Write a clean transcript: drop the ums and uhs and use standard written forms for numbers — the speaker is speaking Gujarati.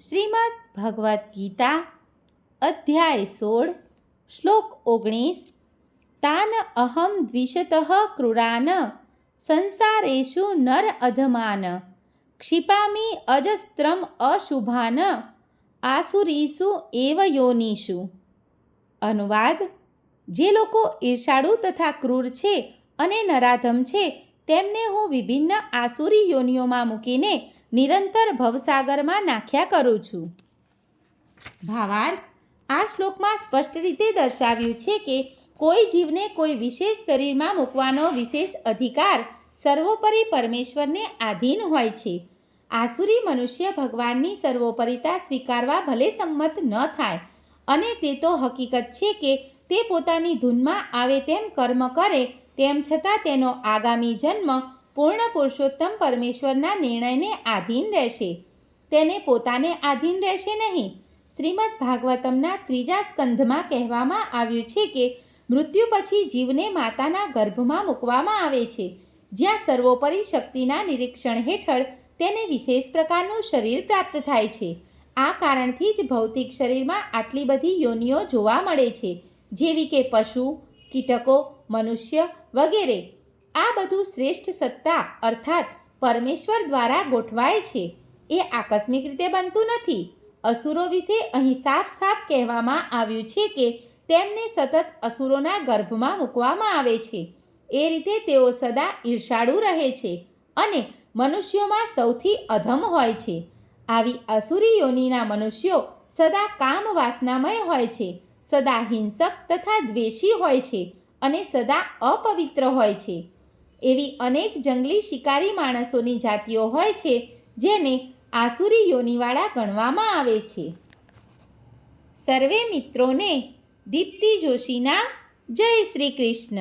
શ્રીમદ્ ભગવદ્ ગીતા અધ્યાય 16 શ્લોક 19 તાન અહમ દ્વિષતઃ ક્રૂરાન સંસારેષુ નર અધમાન ક્ષિપામિ અજસ્ત્રમ અશુભાન આસુરીસુ એવ યોનિષુ. અનુવાદ: જે લોકો ઈર્ષાળુ તથા ક્રૂર છે અને નરાધમ છે તેમને હું વિભિન્ન આસુરી યોનિઓમાં મૂકીને નિરંતર ભવસાગરમાં નાખ્યા કરું છું. ભાવાર્થ: આ શ્લોકમાં સ્પષ્ટ રીતે દર્શાવ્યું છે કે કોઈ જીવને કોઈ વિશેષ શરીરમાં મૂકવાનો વિશેષ અધિકાર સર્વોપરી પરમેશ્વરને આધીન હોય છે. આસુરી મનુષ્ય ભગવાનની સર્વોપરિતા સ્વીકારવા ભલે સંમત ન થાય, અને તે તો હકીકત છે કે તે પોતાની ધૂનમાં આવે તેમ કર્મ કરે, તેમ છતાં તેનો આગામી જન્મ પૂર્ણ પુરુષોત્તમ પરમેશ્વરના નિર્ણયને આધીન રહેશે, તેને પોતાને આધીન રહેશે નહીં. શ્રીમદ્ ભાગવતમના 3જા સ્કંધમાં કહેવામાં આવ્યું છે કે મૃત્યુ પછી જીવને માતાના ગર્ભમાં મૂકવામાં આવે છે, જ્યાં સર્વોપરી શક્તિના નિરીક્ષણ હેઠળ તેને વિશેષ પ્રકારનું શરીર પ્રાપ્ત થાય છે. આ કારણથી જ ભૌતિક શરીરમાં આટલી બધી યોનિઓ જોવા મળે છે, જેવી કે પશુ, કીટકો, મનુષ્ય વગેરે. આ બધું શ્રેષ્ઠ સત્તા અર્થાત પરમેશ્વર દ્વારા ગોઠવાય છે. એ આકસ્મિક રીતે બનતું નથી. અસુરો વિશે અહીં સાફ સાફ કહેવામાં આવ્યું છે કે તેમને સતત અસુરોના ગર્ભમાં મૂકવામાં આવે છે. એ રીતે તેઓ સદા ઈર્ષાળુ રહે છે અને મનુષ્યોમાં સૌથી અધમ હોય છે. આવી અસુરી યોનિના મનુષ્યો સદા કામ વાસનામય હોય છે, સદા હિંસક તથા દ્વેષી હોય છે અને સદા અપવિત્ર હોય છે. એવી અનેક જંગલી શિકારી માણસોની જાતિઓ હોય છે જેને આસુરી યોનિવાળા ગણવામાં આવે છે. સર્વે મિત્રોને દીપ્તિ જોશીના જય શ્રી કૃષ્ણ.